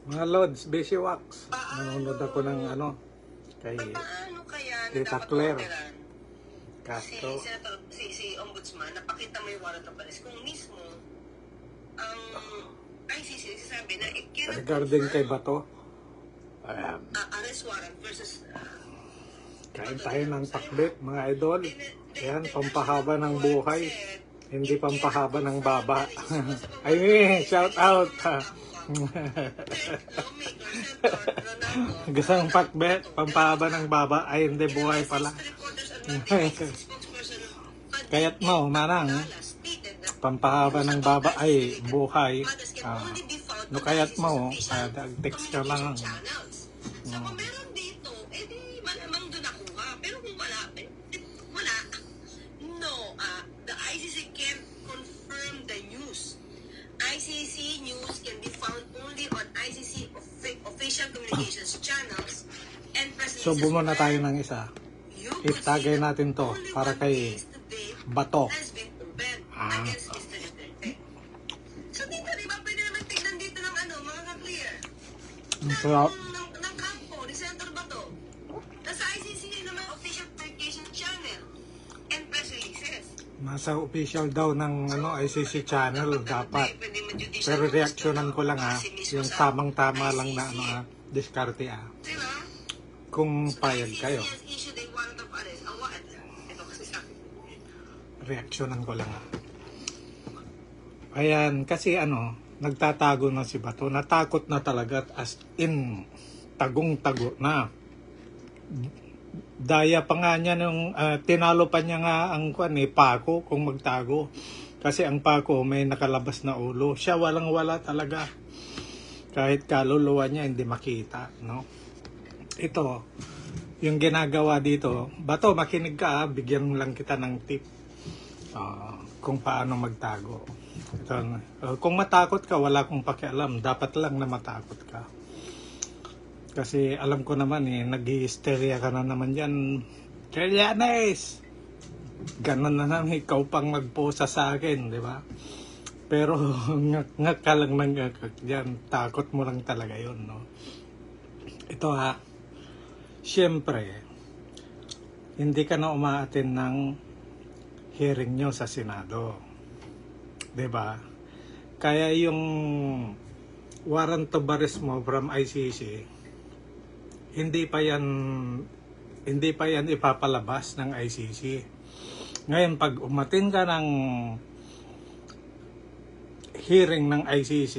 Mga Lods, Beshi Wax. Paano? Nanonood ako ng ano, kay Paano kaya na Tita dapat Claire orderan Castro. si Ombudsman, napakita mo yung warrant of arrest kung mismo ang ICC nagsasabi na it cannot Regarding kay confirm Bato, arrest warrant versus kain tayo ng pakbet, mga idol. Yan, pampahaba ng buhay. Hindi pampahaba ng baba. I mean, shout out. Gustong pakbet, pampahaba ng baba. Ay, hindi, buhay pala. Kaya't mo, manang, pampahaba ng baba ay buhay. No, kaya't mo, text ka lang. So kung meron dito, edi malamang doon nakuha. Pero kung wala, wala. No, the ICC can't confirm the news. ICC news can be found only on ICC official communications channels and press So, bumuna tayo ng isa. Itagay natin to para kay Bato. Against Mr. Duterte. So dito, di ba, pwede naman tignan dito ng ano, mga ka-clear. So, Ng kampo, ni Senator Bato. Nasa ICC naman official communication channel and press releases. nasa official daw ng ano, ICC channel dapat. Pwede ma-judicial Pero reaksyonan ko lang kasi mismo yung sa tamang-tama lang na ICC. ano diskarte Diba? Kung So, payag ICC kayo, has issued a warrant of arrest. What? Ito kasi sabi. reaksyonan ko lang. Ayan, kasi ano, nagtatago na si Bato. Natakot na talaga as in tagong-tago na. Daya pa nga niya nung tinalo pa niya nga ang Paco kung magtago. Kasi ang Paco may nakalabas na ulo. Siya walang-wala talaga. Kahit kaluluwa niya hindi makita, no? Ito, yung ginagawa dito, Bato, makinig ka, bigyan lang kita ng tip kung paano magtago. Ito, kung matakot ka, wala akong pakialam. Dapat lang na matakot ka. Kasi alam ko naman nag-hysteria ka na naman yan. Trillanes! Ganon na naman, ikaw pang magposa sa akin, di ba? Pero ngak ka lang ng yan, takot mo lang talaga yun, no? Ito siyempre, hindi ka na umaattend ng hearing nyo sa Senado. Di ba? Kaya yung warrant of arrest mo from ICC, hindi pa yan ipapalabas ng ICC. Ngayon, pag umattend ka ng hearing ng ICC,